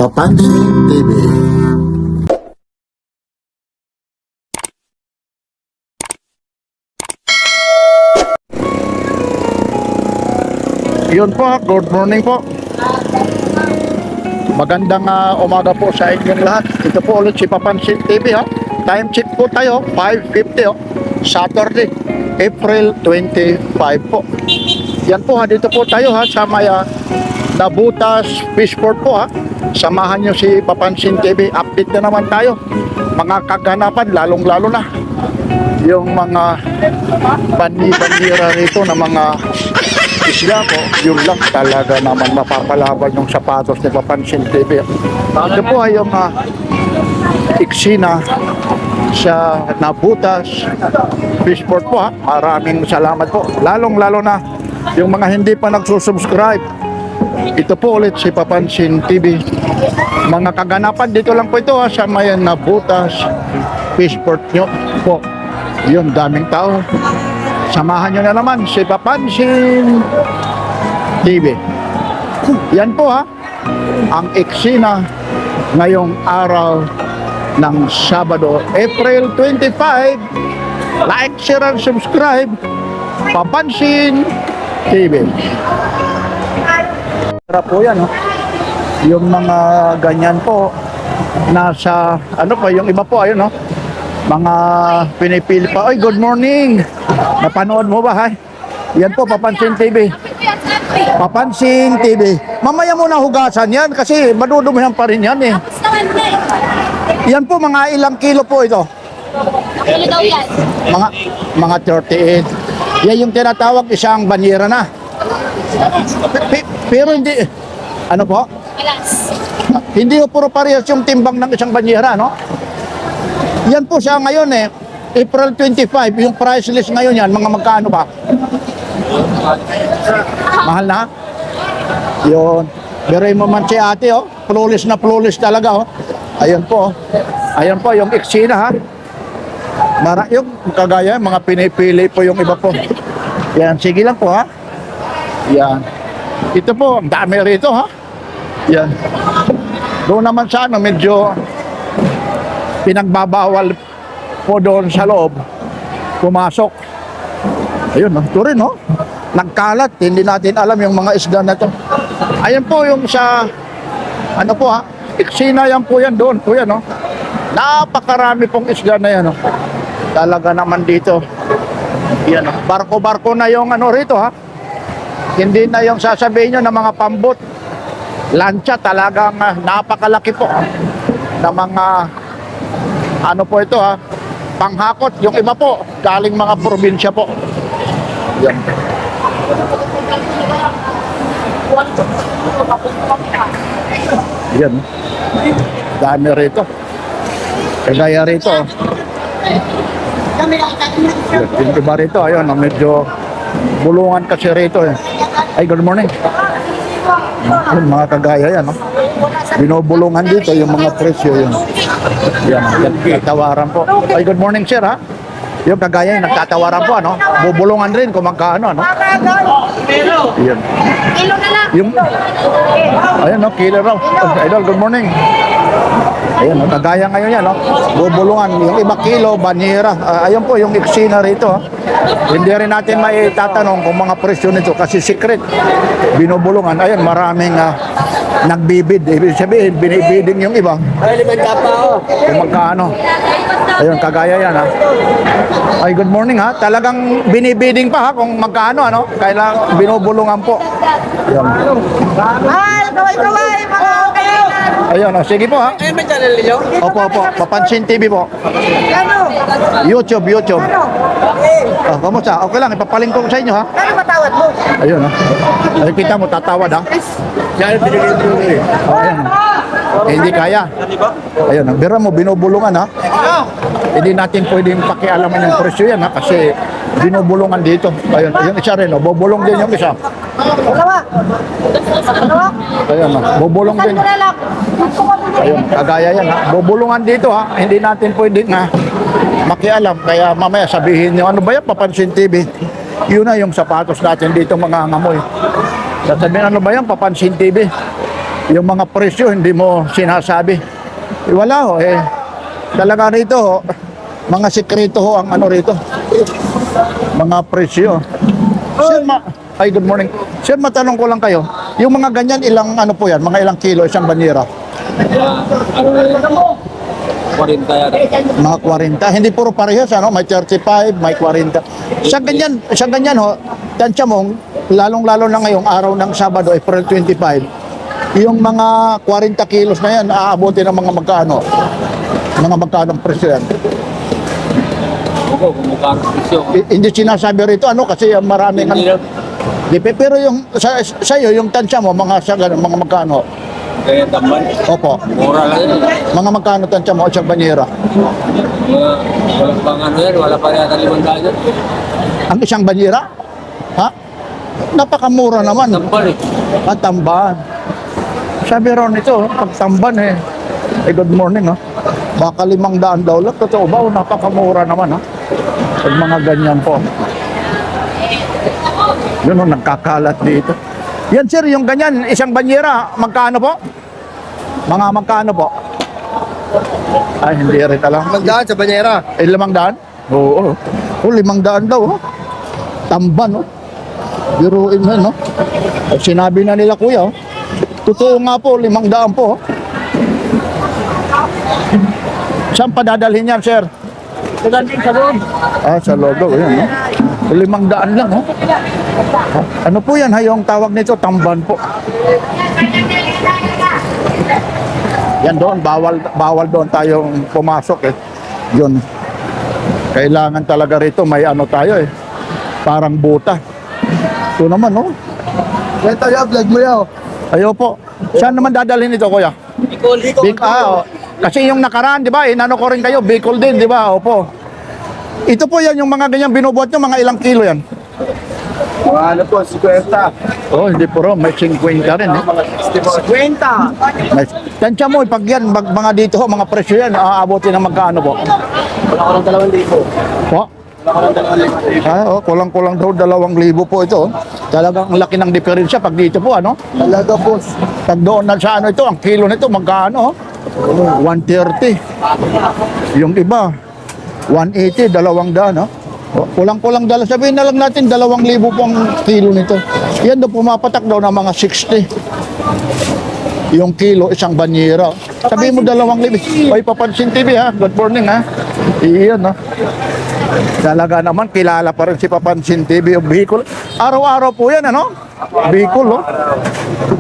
Papansin TV. Yun po, good morning po. Magandang umaga po sa inyong lahat. Ito po ulit si Papansin TV ha. Time check po tayo, 5:50 Saturday, April 25 po. Yan po ha, dito po tayo ha sa may Nabutas Fishport po ha. Samahan nyo si Papansin TV. Update na naman tayo. Mga kaganapan, lalong-lalo na yung mga bandi-bandira rito na mga isla po, yun lang talaga naman mapapalaban yung sapatos ni Papansin TV. Ito po ay yung eksena sa Nabutas Fishport po ha. Maraming salamat po. Lalong-lalo na yung mga hindi pa nagsusubscribe. Ito po ulit si Papansin TV. Mga kaganapan dito lang po ito ha, sa may Nabutas Fishport nyo po. Yun, daming tao. Samahan nyo na naman si Papansin TV. Yan po ha, ang eksena ngayong araw ng Sabado, April 25. Like, share, and subscribe. Papansin TV. Tara po yan, no? Yung mga ganyan po, nasa, ano pa, yung iba po, ayun, no? Mga pinipili pa. Ay, good morning! Napanood mo ba, ha? Yan po, Papansin TV. Papansin TV. Mamaya mo na hugasan yan kasi madudumihan pa rin yan, eh. Yan po, mga ilang kilo po ito? Kilo daw yan. Mga 38. Yan yung tinatawag isang banyera na. Pero hindi, ano po? Alas. Hindi po puro parehas yung timbang ng isang banyera, no? Yan po siya ngayon eh, April 25, yung price list ngayon yan, mga magkano ba? Mahal na? Yun. Beray mo man si ate, oh. Flawless na flawless talaga, oh. Ayan po, oh. Ayan po, yung eksena, ha? Yung kagaya, mga pinipili po yung iba po. Yan, sige lang po, ha? Yan. Ito po, ang dami rito, ha? Yan. Doon naman sa ano, medyo pinagbabawal po doon sa loob pumasok. Ayun, no? Ito rin, no? Nagkalat, hindi natin alam yung mga isda na to. Ayan po yung sa ano po ha, eksena yan po yan doon po yan, no? Napakarami pong isda na yan, no? Talaga naman dito yan, no? Barko-barko na yung ano rito ha. Hindi na yung sasabihin nyo na mga pambot. Lancha, talagang napakalaki po na mga ano po ito ha, panghakot. Yung iba po, galing mga probinsya po. Yan. Yan. Dami rito. Kagaya rito. Yan. Yung iba rito, ayun, medyo bulungan kasi rito. Ay, good morning. Yung mga kagaya yan, no? Binubulungan dito yung mga presyo yun. Yan, tatawaran po. Ay, good morning sir ha. Yung kagaya yung nagtatawaran po, ano? Bubulungan rin kung magkano, ano? Yan. Kilo na lang. Yung, ayan, no? Killer raw. Idol, good morning. Ayan, no? Kagaya ngayon yan, no? Bubulungan. Yung iba kilo, banyera. Ayun po, yung eksena rito, ha? Hindi rin natin maitatanong kung mga presyo nito kasi secret. Binubulungan. Ayun, maraming nagbibid. Ibig sabihin, binibiding yung iba. Kung magkano. Ayun, kagaya yan, ha? Ay, good morning, ha? Talagang binibiding pa, ha? Kung magkano, ano? Kailangan binubulungan po. Ayun. Ay, kaway-kaway, mga kailangan. Ayun, oh, sige po, ha? Ayun ba channel niyo? Opo, opo. Papansin TV po. Ano? YouTube. Ano? Oh, kamusta? Okay lang, ipapalingko ko sa inyo, ha? Ano matawad mo? Ayun, ha? Ay, kita mo, tatawad, ha? Yan, pinili. Oh, ayun. Hindi kaya. Ayun, ang bira mo, binubulungan, ha? Hindi natin pwedeng pakialaman yung presyo yan, ha? Kasi binubulungan dito. Ayun, yung isa rin, oh, bubulong din yung isa. Dalawa. Dalawa? Ayun, oh, bubulong din. Saan lang? Ayun, kagaya yan, ha? Bubulungan dito, ha? Hindi natin pwedeng makialam. Kaya mamaya sabihin nyo, ano ba yan, Papansin TV? Yun na yung sapatos natin dito, mga ngamoy. Sasabihin, ano ba yan, Papansin TV? yung mga presyo hindi mo sinasabi. Wala ho eh. Talaga rito ho, mga sikreto ho ang ano rito. Mga presyo. Sir, ay good morning. Sir, matanong ko lang kayo. Yung mga ganyan, ilang ano po yan? Mga ilang kilo, isang banyera? 40 yata. Mga 40. Hindi puro parehas, ano? May 35, may 40. Sa ganyan ho, tansya mo, lalong-lalo na ngayong araw ng Sabado, April 25, yung mga 40 kilos na yan, aabuti ng mga magkano? Mga magkano ang presyo yan? Opo, kung magkano presyo. Hindi sinasabi rito, ano? Kasi maraming... Hindi lang. Pero yung sa iyo, yung tansya mo, mga sa ganun, mga magkano? Kaya tamban. Opo. Mura lang yun. Mga magkano tansya mo sa banyera? Walang pang ano yan, wala pa yata 500 yan. Ang isang banyera? Ha? Napakamura naman. Tamban eh. At tamban. Sabi ron ito, pag tamban eh. Good morning ha. Baka 500 daw lang. Totoo ba? Napakamura naman ha. Pag mga ganyan po. Yun o, nagkakalat dito. Yan sir, yung ganyan, isang banyera, magkano po? Mga magkano po? Ay, hindi rin alam. Magdaan sa banyera. Eh, 500? Oo. Oh, 500 daw. Oh. Tamban, oh. Biruin mo, no? Sinabi na nila, kuya, oh. Totoo nga po, 500 po. Oh. Saan pa dadalhin yan, sir? Sa loob. Ah, sa loob daw, yan, no? 500 lang, oh. Ano po yan, ha? Yung tawag nito, tamban po. Yan doon, bawal doon tayong pumasok, eh. Yun. Kailangan talaga rito, may ano tayo, eh. Parang buta. Ito naman, oh. Ito yung vlog mo yaw. Ayo po. Saan naman dadalhin ito, kuya? Oh. Kasi yung nakaraan, di ba? Inano ko rin kayo, Bicol din, di ba? Opo. Ito po yan, yung mga ganyang binubuhat nyo, mga ilang kilo yan? Mga ano po, 50. Oh, hindi po rin, may 50 rin, eh. 50. May, tansya mo, pag yan, mga dito ho, mga presyo yan, aabutin ng magkano po? Wala ko ng 2,000. Po? Wala ko ng 2,000. Oh, kulang-kulang daw 2,000 po ito. Oh. Talagang ang laki ng diferensya pag dito po, ano? Talaga po. Pag doon na sa ano ito, ang kilo nito, magkano? 130. Yung iba, 180, 200, no? Kulang-kulang dala. Sabihin na lang natin, 2,000 po ang kilo nito. Yan daw, pumapatak daw ng mga 60. Yung kilo, isang banyera. Sabihin mo 2,000. Ay, Papansin TV, ha? Good morning, ha? Iyan, no? Talaga naman, kilala pa rin si Papansin TV yung Bicol. Araw-araw po yan, ano? Bicol, no?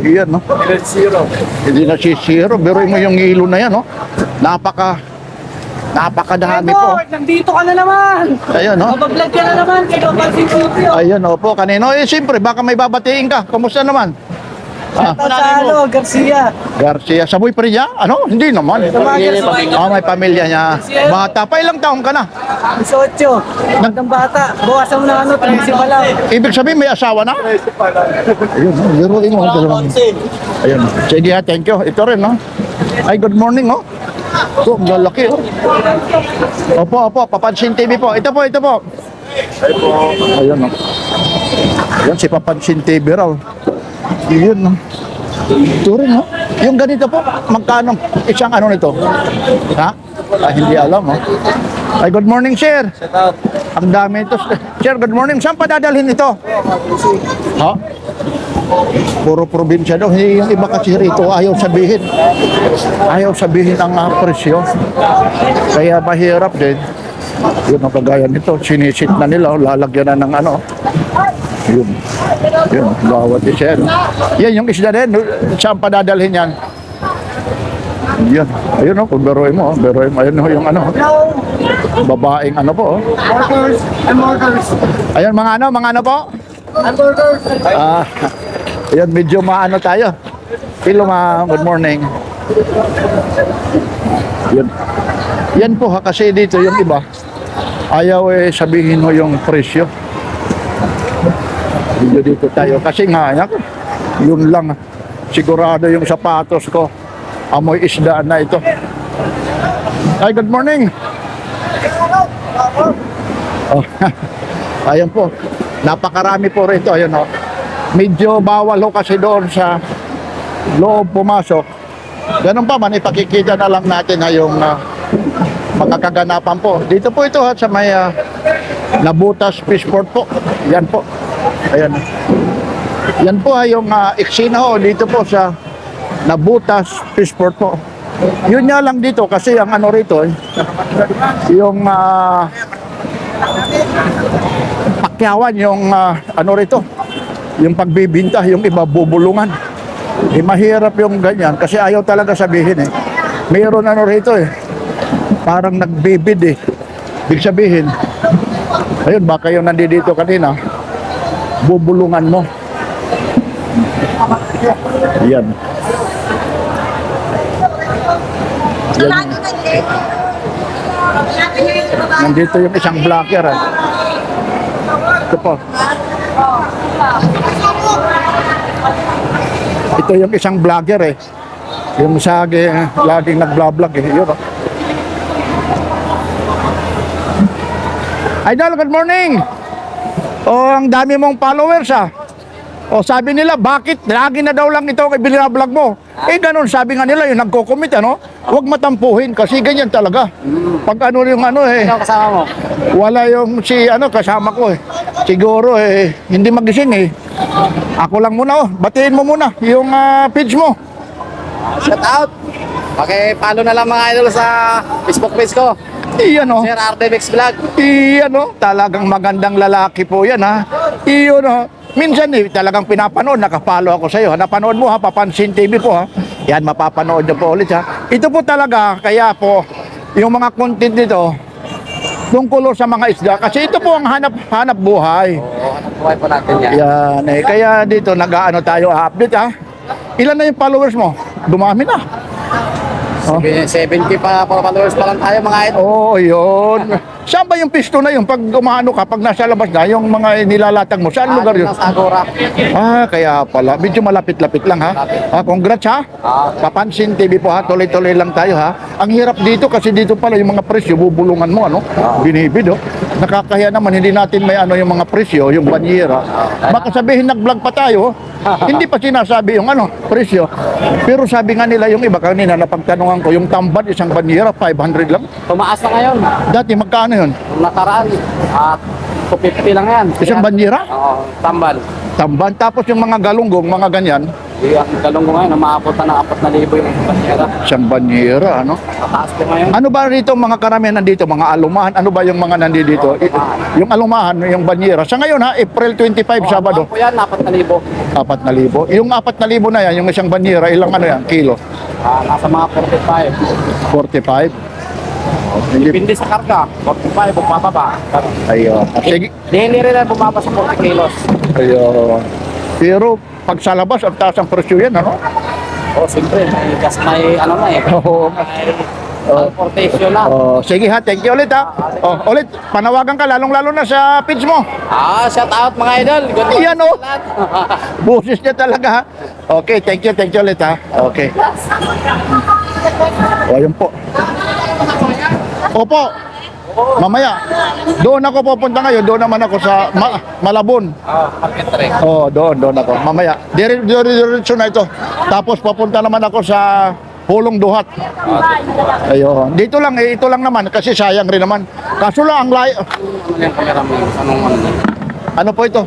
Iyan, no? Hindi na si zero. Pero mo yung ilo na yan, no? Napakadami po. Nandito ka na naman. Ayun, no? Mabablog ka na naman. Kaya Pansin TV. Ayun, opo. Kanino? Eh, siyempre, baka may babatiin ka. Kumusta naman? Shoutout sa ano, Garcia. Garcia. Saboy pa rin niya? Ano? Hindi naman. May pamilya niya. Bata pa. Ilang taong ka na? 18. Magandang bata. Bawasan mo ng ano, 13 pa lang. Ibig sabihin, may asawa na? Ayun, no? Liruin mo. Ayun. Sige ha, thank you. Ito rin, no? Ay, good morning, no? Ito, ang lalaki, oh. Opo, Papansin TV po. Ito po. Ayun, no? Ayun, si Papansin TV raw. Yun, no? Ito rin, no? Yung ganito po, magkano? Isang ano nito? Ha? Hindi alam, oh. Ay, good morning, sir. Ang dami ito. Sir, good morning. Saan pa dadalhin ito? Ha? Puro probinsya daw. Yung iba kasi rito, ayaw sabihin. Ayaw sabihin ang presyo. Kaya mahirap din. Yun ang kagaya nito. Sinisit na nila. Lalagyan na ng ano. Yun. Bawat isa. Yan yung isda din. Saan pa dadalhin yan? Yan. Ayun o. Kung beroy mo. Ayun o yung ano. Babaeng ano po. Hamburgers. Ayun mga ano po. Hamburgers. Ayan, medyo maano tayo. Hello ma'am, good morning. Yan po ha, kasi dito yung iba, ayaw sabihin mo yung presyo. Dito tayo, kasi nga, yun lang. Sigurado yung sapatos ko, amoy isda na ito. Ay, good morning. Oh, ayan po, napakarami po rito, ayun o. Medyo bawal ho kasi doon sa loob pumasok. Ganun pa man, ipakikita na lang natin na yung mga kaganapan po. Dito po ito ha, sa may Nabutas Fishport po. Yan po. Ayan. Yan po ay yung eksena ho dito po sa Nabutas Fishport po. Yun nga lang dito kasi ang ano rito yung pakyawan yung ano rito yung pagbibinta, yung iba bubulungan. Mahirap yung ganyan kasi ayaw talaga sabihin mayroon ano rito parang nagbibid ibig sabihin ayun baka yung nandito kanina bubulungan mo. Yan. Yan. Nandito yung isang vlogger ito po. Ito yung isang vlogger yung laging nag-vlog yun Idol, good morning. Ang dami mong followers sabi nila, bakit lagi na daw lang ito kay binablog mo? Ganun, sabi nga nila, yung nagko-commit, huwag matampuhin kasi ganyan talaga. Pag ano yung Ano kasama mo? wala yung kasama ko Siguro hindi magising Ako lang muna batiin mo muna yung page mo. Shout out! Paki-follow na lang mga idol sa Facebook page ko. Iyan Sir Artebex Vlog. Iyan talagang magandang lalaki po yan Iyon minsan talagang pinapanood, nakapalo ako sa iyo. Napanood mo Papansin TV po Yan, mapapanood niyo po ulit Ito po talaga, kaya po, yung mga content dito, tungkol sa mga isda. Kasi ito po ang hanap buhay. Oo, hanap buhay po natin yan. Yan, kaya dito nag-aano tayo, update Ilan na yung followers mo? Dumami na. 70 pa followers pa lang tayo mga idol. Yun. Saan ba yung pisto na yung pag umano ka, pag nasa labas na, yung mga nilalatag mo? Saan lugar yun? Sa Agora. Kaya pala. Medyo malapit-lapit lang Congrats Papansin TV po tuloy-tuloy lang tayo Ang hirap dito kasi dito pala yung mga presyo, bubulungan mo binibid Nakakahiya naman, hindi natin may yung mga presyo, yung banyera. Baka sabihin nag-vlog pa tayo, hindi pa sinasabi yung presyo. Pero sabi nga nila yung iba kanina, napagtanungan ko, yung tambad isang banyera, 500 lang. Tumaas na ngayon. Dati magkano yun? Nung nakaraan, 250 lang yan. Isang banyera? Oo, tambal. Tamban. Tapos yung mga galunggong, mga ganyan, Ang galong ko ngayon, umaabot na ng 4,000 yung banyera. isang banyera, Tataas din ngayon. Ano ba rito mga karamihan nandito? Mga alumahan? Ano ba yung mga nandito? Yung alumahan, yung banyera. Sa ngayon April 25, Sabado. Ako yan, 4,000. 4,000. Yung 4,000 na yan, yung isang banyera, ilang yan? Kilo? Nasa mga 45. 45? Hindi. Depende sa karga. 45, bumababa. Ayun. Sige. Hindi rin na bumaba sa 40 kilos. Ayun. Pero pag sa labas, ang taas ang presyo yan, Siyempre, may ano na Oo. May transportation na. Sige thank you ulit ulit, panawagan ka lalong-lalo na sa page mo. Shout out mga idol. Good morning Yan, sa lahat. Boses niya talaga Okay, thank you ulit Okay. Ayun po. Opo. Mamaya. Doon ako pupunta ngayon. Doon naman ako sa Malabon. Pagkatrik. Doon ako. Mamaya. Diretso na ito. Tapos papunta naman ako sa Pulong Duhat. Ayun. Dito lang ito lang naman kasi sayang rin naman. Kaso lang ang layo. Ano yung camera mo? Anong Ano po ito?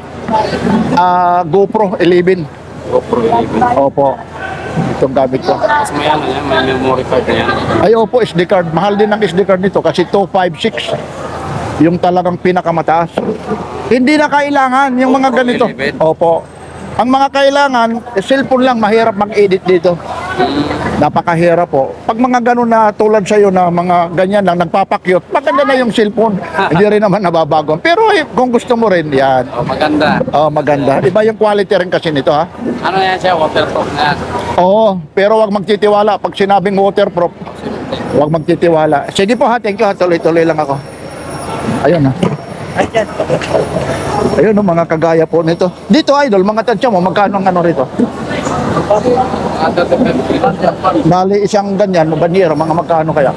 GoPro 11. GoPro 11. Opo. Itong gamit ko. Tapos may ano yan, may memory card na yan. Ay, opo, SD card. Mahal din ang SD card nito kasi 256. Yung talagang pinakamataas. Hindi na kailangan yung mga ganito. Opo. Ang mga kailangan, cellphone lang, mahirap mag-edit dito. Napakahirap po. Pag mga ganun na tulad sa'yo na mga ganyan lang, nagpapakyot, maganda na yung cellphone. Hindi rin naman nababago. Pero kung gusto mo rin, yan. Maganda. Maganda. Iba yung quality rin kasi nito, Ano yan siya? Waterproof na yan. Oo, pero wag magtitiwala. Pag sinabing waterproof, wag magtitiwala. Sige po thank you Tuloy-tuloy lang ako. Ayun Ayun mga kagaya po nito. Dito idol, mga tansya mo, magkano ang ano rito? Bali isang ganyan, banyera, mga magkano kaya?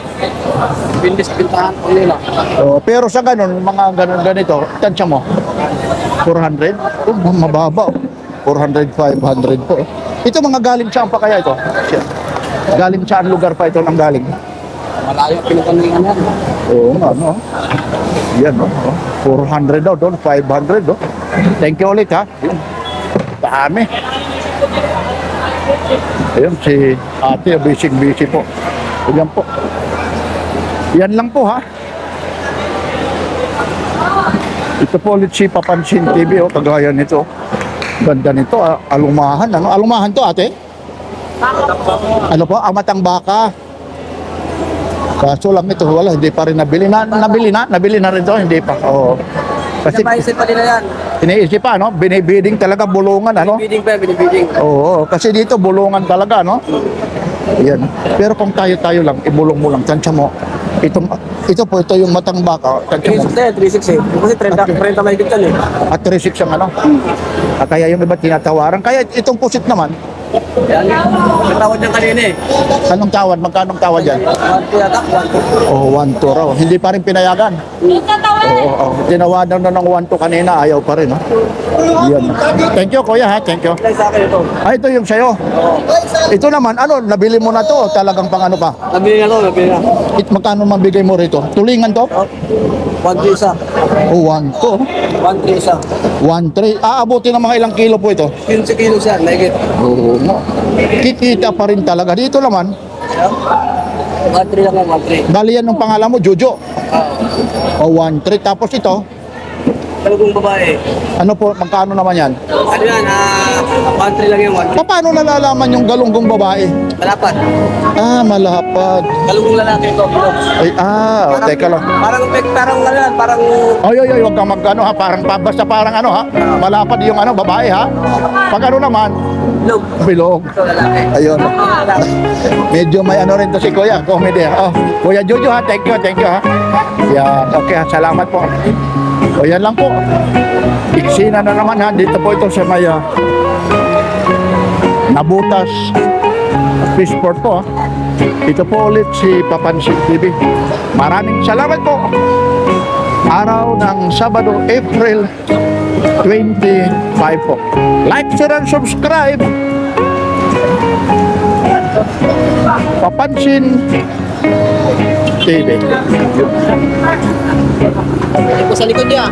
Pindis pintahan po nila. Pero sa ganun, mga ganun ganito, tansya mo? 400? Mababa 400, 500 po. Ito mga galing saan pa kaya ito? Galing saan lugar pa ito nang galing? Malayo pinagkandingan yan. Oo nga, no? Yan, no? 400 daw doon, 500 do. Thank you ulit, ha? Yun. Dami. Ayun, si ate, busy po. Yan po. Yan lang po, ha? Ito po ulit si Papansin TV, oh, kagaya nito. Ganda nito, alumahan. Ano? Alumahan to, ate? Ano po? Amatang baka. Kaso lang ito, wala, hindi pa rin nabili. Nabili na rin to, hindi pa. Oo. Kasi Napaisip pa nila yan. iniisip pa, no? Binibiding talaga bulungan, ano? Binibiding. Oo, kasi dito bulungan talaga, no? Yan. Pero kung tayo lang, ibulong mo lang, tansya mo. Ito yung matang baka, tansya mo. 360. Kasi 30 mahigit yan eh. At 36 ang ano. Kaya yung iba tinatawaran. Kaya itong pusit naman, Yan. Natawad niyan kanina eh. anong tawad? Magkano tawad yan? 1 yata, 1 Oh, 1-2 raw. Hindi pa rin pinayagan. Oo, tinawadan na ng 1-2 kanina, ayaw pa rin, no? Yan. Thank you, kuya, ha? Thank you. Ilan sa akin ito? Ito yung sa'yo. Ito naman, ano, nabili mo na to, talagang pang ano pa? Nabili na. Magkano mabigay mo rito? Tulingan to? 1 isa. Oh, 1-2. 1 isa. 1-3. Aabuti ng mga ilang kilo po ito? 15 kilos yan, mahigit. Oo. Kikita pa rin talaga. Dito naman, 1 lang yan, 1 bali yan ng pangalan mo, Jojo. O 1-3. Tapos ito, Talagong babae. ano po, magkano naman yan? Ano yan, 1 lang yan, 1 Paano nalalaman yung galunggong babae? Malapad. Malapad. Talagong lalaki ito, bilog. Ay, teka lang. Parang ano yan, parang Oy, wag kang magkano ha, parang basta parang ano ha, malapad yung ano, babae ha. Pag ano naman, bilog. bilog. Ito lalaki. Ayun. Lalaki. Medyo may ano rin to si Kuya, comedy ha. Oh, Kuya Jojo ha, thank you ha. Yan, okay ha, salamat po. O yan lang po. Iksina na naman ha, dito po ito sa may Nabutas Fishport po ha. Ito po ulit si Papansin TV. Maraming salamat po. Araw ng Sabado, April 25 po. Like, share, and subscribe. Papansin TV. Ito sa likod niya.